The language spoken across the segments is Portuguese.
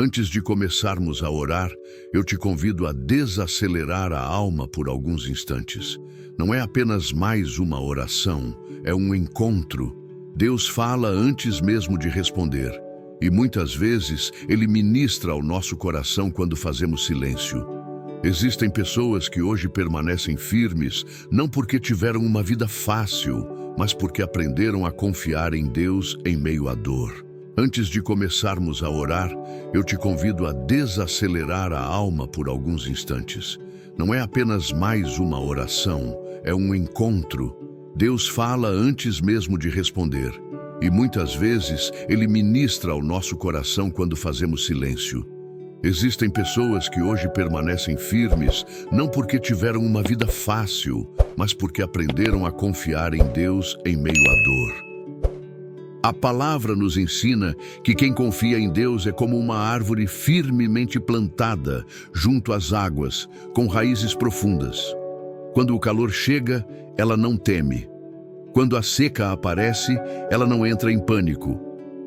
Antes de começarmos a orar, eu te convido a desacelerar a alma por alguns instantes. Não é apenas mais uma oração, é um encontro. Deus fala antes mesmo de responder. E muitas vezes Ele ministra ao nosso coração quando fazemos silêncio. Existem pessoas que hoje permanecem firmes, não porque tiveram uma vida fácil, mas porque aprenderam a confiar em Deus em meio à dor. Antes de começarmos a orar, eu te convido a desacelerar a alma por alguns instantes. Não é apenas mais uma oração, é um encontro. Deus fala antes mesmo de responder. E muitas vezes Ele ministra ao nosso coração quando fazemos silêncio. Existem pessoas que hoje permanecem firmes, não porque tiveram uma vida fácil, mas porque aprenderam a confiar em Deus em meio à dor. A palavra nos ensina que quem confia em Deus é como uma árvore firmemente plantada junto às águas, com raízes profundas. Quando o calor chega, ela não teme. Quando a seca aparece, ela não entra em pânico.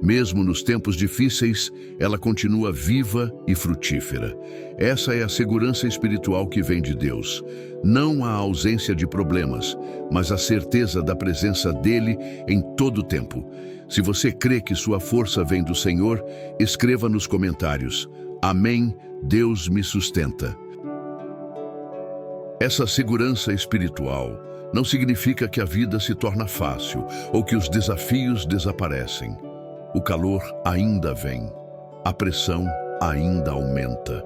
Mesmo nos tempos difíceis, ela continua viva e frutífera. Essa é a segurança espiritual que vem de Deus. Não a ausência de problemas, mas a certeza da presença dele em todo o tempo. Se você crê que sua força vem do Senhor, escreva nos comentários: Amém, Deus me sustenta. Essa segurança espiritual não significa que a vida se torna fácil ou que os desafios desaparecem. O calor ainda vem, a pressão ainda aumenta.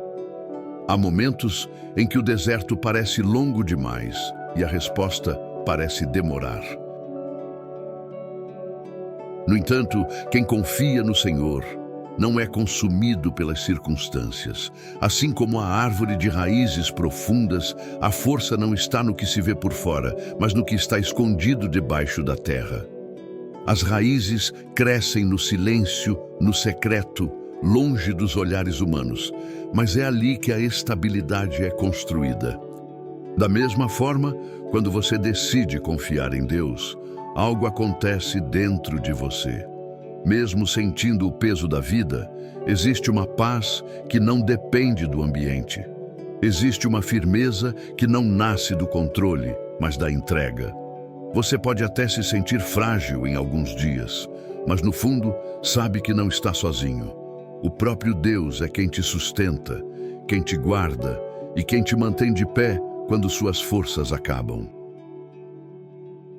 Há momentos em que o deserto parece longo demais e a resposta parece demorar. No entanto, quem confia no Senhor não é consumido pelas circunstâncias. Assim como a árvore de raízes profundas, a força não está no que se vê por fora, mas no que está escondido debaixo da terra. As raízes crescem no silêncio, no secreto, longe dos olhares humanos, mas é ali que a estabilidade é construída. Da mesma forma, quando você decide confiar em Deus, algo acontece dentro de você. Mesmo sentindo o peso da vida, existe uma paz que não depende do ambiente. Existe uma firmeza que não nasce do controle, mas da entrega. Você pode até se sentir frágil em alguns dias, mas no fundo sabe que não está sozinho. O próprio Deus é quem te sustenta, quem te guarda e quem te mantém de pé quando suas forças acabam.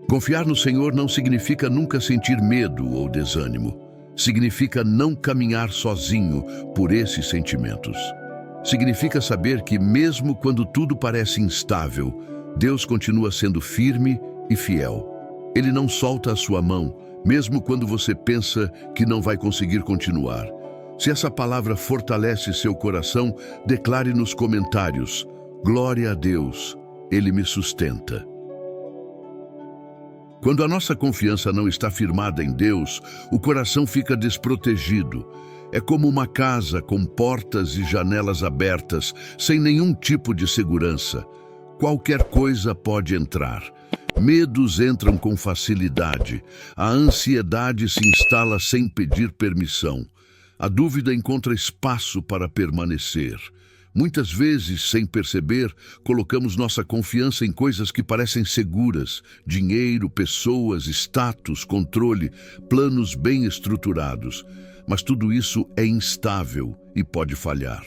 Confiar no Senhor não significa nunca sentir medo ou desânimo. Significa não caminhar sozinho por esses sentimentos. Significa saber que mesmo quando tudo parece instável, Deus continua sendo firme e fiel. Ele não solta a sua mão, mesmo quando você pensa que não vai conseguir continuar. Se essa palavra fortalece seu coração, declare nos comentários: Glória a Deus, Ele me sustenta. Quando a nossa confiança não está firmada em Deus, o coração fica desprotegido. É como uma casa com portas e janelas abertas, sem nenhum tipo de segurança. Qualquer coisa pode entrar. Medos entram com facilidade. A ansiedade se instala sem pedir permissão. A dúvida encontra espaço para permanecer. Muitas vezes, sem perceber, colocamos nossa confiança em coisas que parecem seguras: dinheiro, pessoas, status, controle, planos bem estruturados. Mas tudo isso é instável e pode falhar.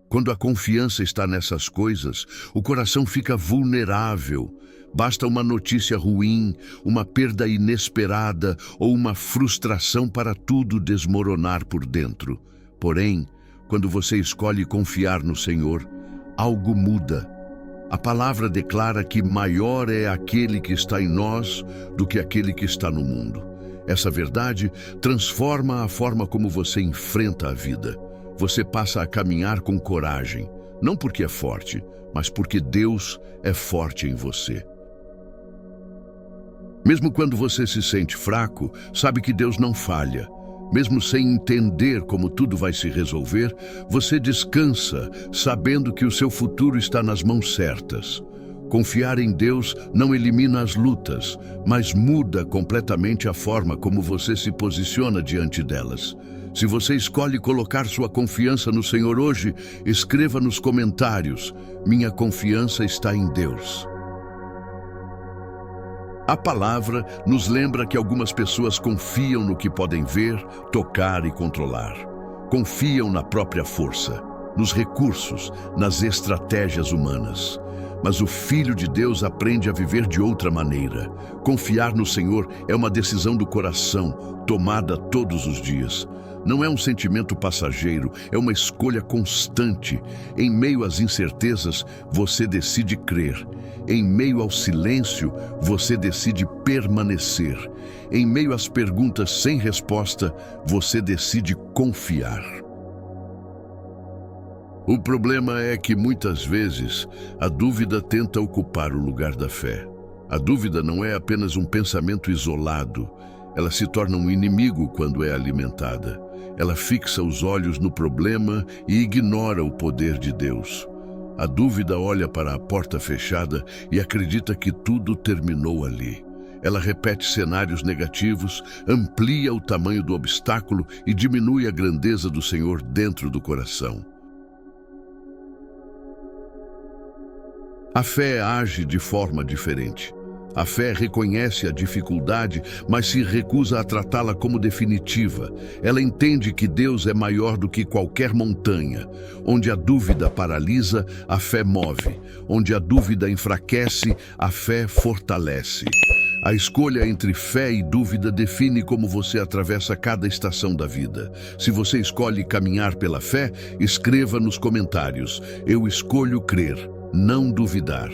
Quando a confiança está nessas coisas, o coração fica vulnerável. Basta uma notícia ruim, uma perda inesperada ou uma frustração para tudo desmoronar por dentro. Porém, quando você escolhe confiar no Senhor, algo muda. A palavra declara que maior é aquele que está em nós do que aquele que está no mundo. Essa verdade transforma a forma como você enfrenta a vida. Você passa a caminhar com coragem, não porque é forte, mas porque Deus é forte em você. Mesmo quando você se sente fraco, sabe que Deus não falha. Mesmo sem entender como tudo vai se resolver, você descansa, sabendo que o seu futuro está nas mãos certas. Confiar em Deus não elimina as lutas, mas muda completamente a forma como você se posiciona diante delas. Se você escolhe colocar sua confiança no Senhor hoje, escreva nos comentários: minha confiança está em Deus. A palavra nos lembra que algumas pessoas confiam no que podem ver, tocar e controlar. Confiam na própria força, nos recursos, nas estratégias humanas. Mas o Filho de Deus aprende a viver de outra maneira. Confiar no Senhor é uma decisão do coração, tomada todos os dias. Não é um sentimento passageiro, é uma escolha constante. Em meio às incertezas, você decide crer. Em meio ao silêncio, você decide permanecer. Em meio às perguntas sem resposta, você decide confiar. O problema é que muitas vezes a dúvida tenta ocupar o lugar da fé. A dúvida não é apenas um pensamento isolado. Ela se torna um inimigo quando é alimentada. Ela fixa os olhos no problema e ignora o poder de Deus. A dúvida olha para a porta fechada e acredita que tudo terminou ali. Ela repete cenários negativos, amplia o tamanho do obstáculo e diminui a grandeza do Senhor dentro do coração. A fé age de forma diferente. A fé reconhece a dificuldade, mas se recusa a tratá-la como definitiva. Ela entende que Deus é maior do que qualquer montanha. Onde a dúvida paralisa, a fé move. Onde a dúvida enfraquece, a fé fortalece. A escolha entre fé e dúvida define como você atravessa cada estação da vida. Se você escolhe caminhar pela fé, escreva nos comentários: eu escolho crer, não duvidar.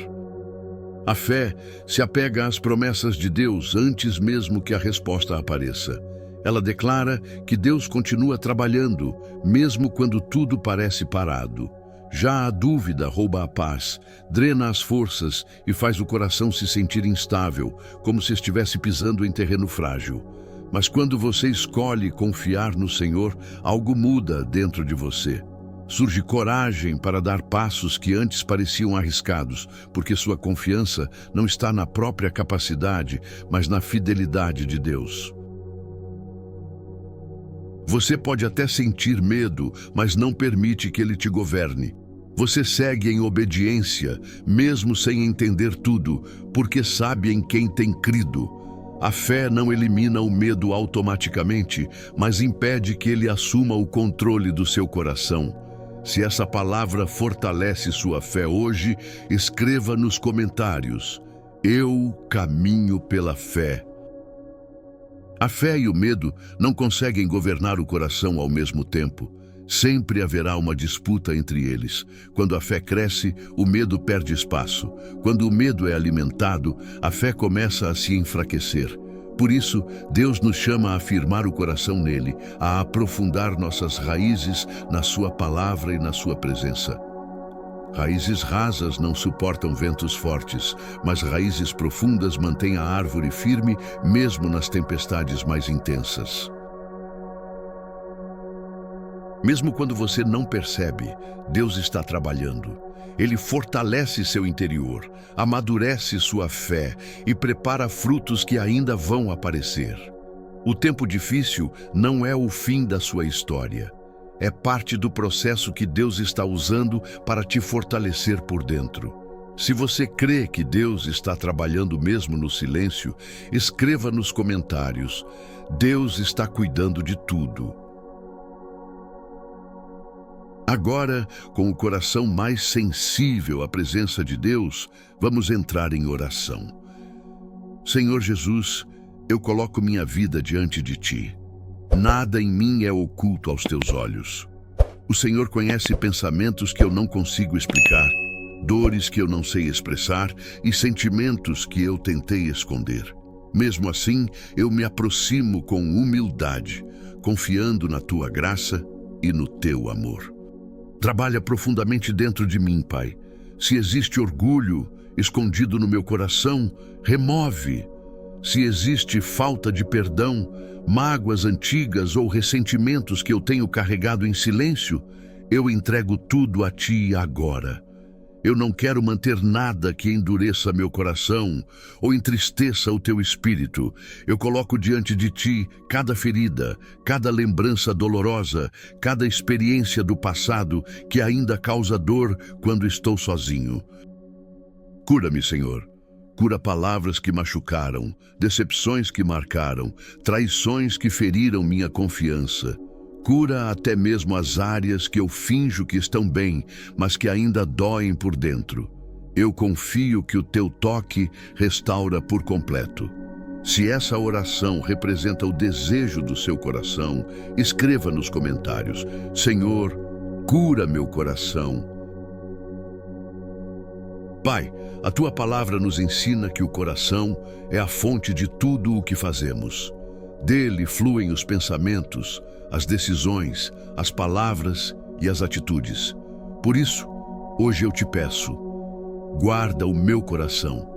A fé se apega às promessas de Deus antes mesmo que a resposta apareça. Ela declara que Deus continua trabalhando, mesmo quando tudo parece parado. Já a dúvida rouba a paz, drena as forças e faz o coração se sentir instável, como se estivesse pisando em terreno frágil. Mas quando você escolhe confiar no Senhor, algo muda dentro de você. Surge coragem para dar passos que antes pareciam arriscados, porque sua confiança não está na própria capacidade, mas na fidelidade de Deus. Você pode até sentir medo, mas não permite que ele te governe. Você segue em obediência, mesmo sem entender tudo, porque sabe em quem tem crido. A fé não elimina o medo automaticamente, mas impede que ele assuma o controle do seu coração. Se essa palavra fortalece sua fé hoje, escreva nos comentários: eu caminho pela fé. A fé e o medo não conseguem governar o coração ao mesmo tempo. Sempre haverá uma disputa entre eles. Quando a fé cresce, o medo perde espaço. Quando o medo é alimentado, a fé começa a se enfraquecer. Por isso, Deus nos chama a firmar o coração nele, a aprofundar nossas raízes na sua palavra e na sua presença. Raízes rasas não suportam ventos fortes, mas raízes profundas mantêm a árvore firme, mesmo nas tempestades mais intensas. Mesmo quando você não percebe, Deus está trabalhando. Ele fortalece seu interior, amadurece sua fé e prepara frutos que ainda vão aparecer. O tempo difícil não é o fim da sua história. É parte do processo que Deus está usando para te fortalecer por dentro. Se você crê que Deus está trabalhando mesmo no silêncio, escreva nos comentários: Deus está cuidando de tudo. Agora, com o coração mais sensível à presença de Deus, vamos entrar em oração. Senhor Jesus, eu coloco minha vida diante de Ti. Nada em mim é oculto aos Teus olhos. O Senhor conhece pensamentos que eu não consigo explicar, dores que eu não sei expressar e sentimentos que eu tentei esconder. Mesmo assim, eu me aproximo com humildade, confiando na Tua graça e no Teu amor. Trabalha profundamente dentro de mim, Pai. Se existe orgulho escondido no meu coração, remove. Se existe falta de perdão, mágoas antigas ou ressentimentos que eu tenho carregado em silêncio, eu entrego tudo a Ti agora. Eu não quero manter nada que endureça meu coração ou entristeça o teu espírito. Eu coloco diante de ti cada ferida, cada lembrança dolorosa, cada experiência do passado que ainda causa dor quando estou sozinho. Cura-me, Senhor. Cura palavras que machucaram, decepções que marcaram, traições que feriram minha confiança. Cura até mesmo as áreas que eu finjo que estão bem, mas que ainda doem por dentro. Eu confio que o teu toque restaura por completo. Se essa oração representa o desejo do seu coração, escreva nos comentários: Senhor, cura meu coração. Pai, a tua palavra nos ensina que o coração é a fonte de tudo o que fazemos. Dele fluem os pensamentos, as decisões, as palavras e as atitudes. Por isso, hoje eu te peço, guarda o meu coração.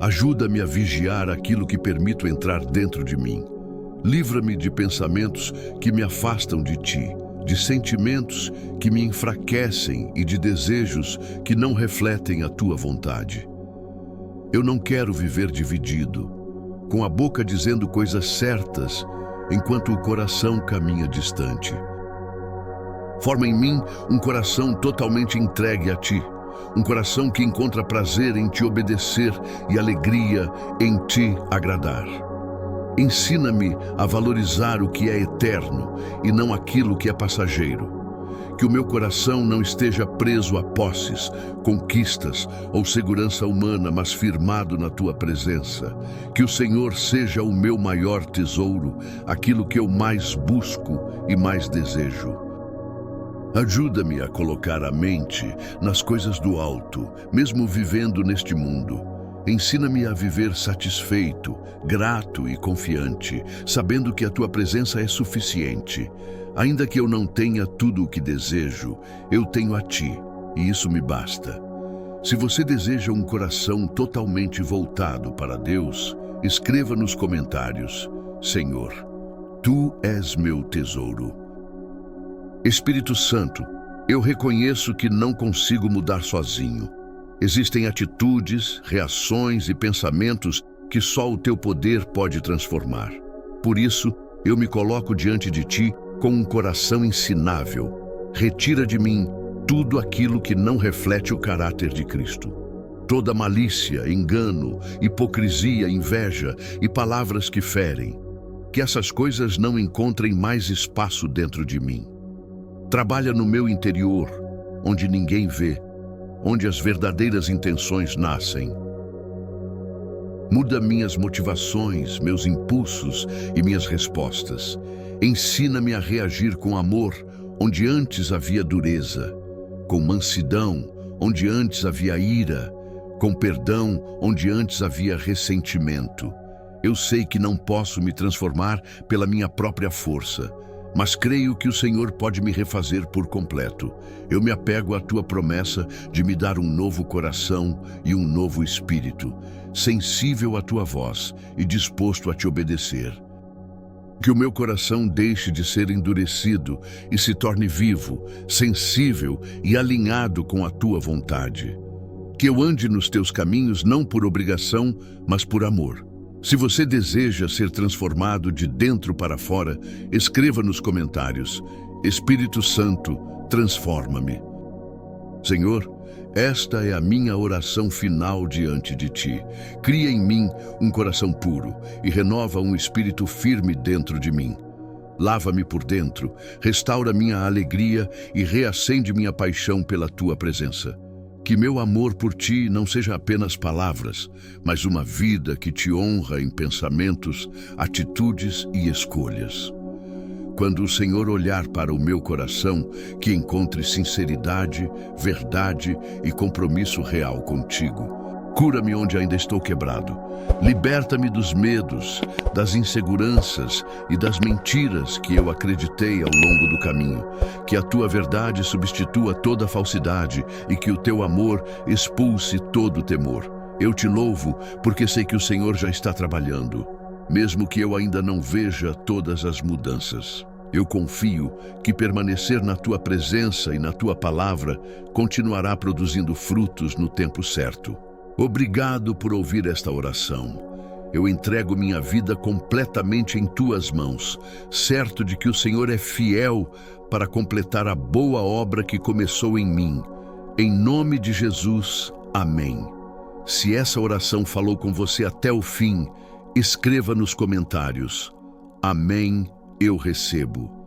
Ajuda-me a vigiar aquilo que permito entrar dentro de mim. Livra-me de pensamentos que me afastam de ti, de sentimentos que me enfraquecem e de desejos que não refletem a tua vontade. Eu não quero viver dividido, com a boca dizendo coisas certas, enquanto o coração caminha distante. Forma em mim um coração totalmente entregue a ti, um coração que encontra prazer em te obedecer e alegria em te agradar. Ensina-me a valorizar o que é eterno e não aquilo que é passageiro. Que o meu coração não esteja preso a posses, conquistas ou segurança humana, mas firmado na tua presença. Que o Senhor seja o meu maior tesouro, aquilo que eu mais busco e mais desejo. Ajuda-me a colocar a mente nas coisas do alto, mesmo vivendo neste mundo. Ensina-me a viver satisfeito, grato e confiante, sabendo que a tua presença é suficiente. Ainda que eu não tenha tudo o que desejo, eu tenho a ti, e isso me basta. Se você deseja um coração totalmente voltado para Deus, escreva nos comentários: Senhor, tu és meu tesouro. Espírito Santo, eu reconheço que não consigo mudar sozinho. Existem atitudes, reações e pensamentos que só o teu poder pode transformar. Por isso, eu me coloco diante de ti com um coração ensinável. Retira de mim tudo aquilo que não reflete o caráter de Cristo. Toda malícia, engano, hipocrisia, inveja e palavras que ferem. Que essas coisas não encontrem mais espaço dentro de mim. Trabalha no meu interior, onde ninguém vê, onde as verdadeiras intenções nascem. Muda minhas motivações, meus impulsos e minhas respostas. Ensina-me a reagir com amor, onde antes havia dureza, com mansidão, onde antes havia ira, com perdão, onde antes havia ressentimento. Eu sei que não posso me transformar pela minha própria força, mas creio que o Senhor pode me refazer por completo. Eu me apego à tua promessa de me dar um novo coração e um novo espírito, sensível à tua voz e disposto a te obedecer. Que o meu coração deixe de ser endurecido e se torne vivo, sensível e alinhado com a tua vontade. Que eu ande nos teus caminhos não por obrigação, mas por amor. Se você deseja ser transformado de dentro para fora, escreva nos comentários: Espírito Santo, transforma-me. Senhor, esta é a minha oração final diante de ti. Cria em mim um coração puro e renova um espírito firme dentro de mim. Lava-me por dentro, restaura minha alegria e reacende minha paixão pela tua presença. Que meu amor por ti não seja apenas palavras, mas uma vida que te honra em pensamentos, atitudes e escolhas. Quando o Senhor olhar para o meu coração, que encontre sinceridade, verdade e compromisso real contigo. Cura-me onde ainda estou quebrado. Liberta-me dos medos, das inseguranças e das mentiras que eu acreditei ao longo do caminho. Que a tua verdade substitua toda a falsidade e que o teu amor expulse todo o temor. Eu te louvo porque sei que o Senhor já está trabalhando, mesmo que eu ainda não veja todas as mudanças. Eu confio que permanecer na tua presença e na tua palavra continuará produzindo frutos no tempo certo. Obrigado por ouvir esta oração. Eu entrego minha vida completamente em tuas mãos, certo de que o Senhor é fiel para completar a boa obra que começou em mim. Em nome de Jesus, amém. Se essa oração falou com você até o fim, escreva nos comentários: Amém, eu recebo.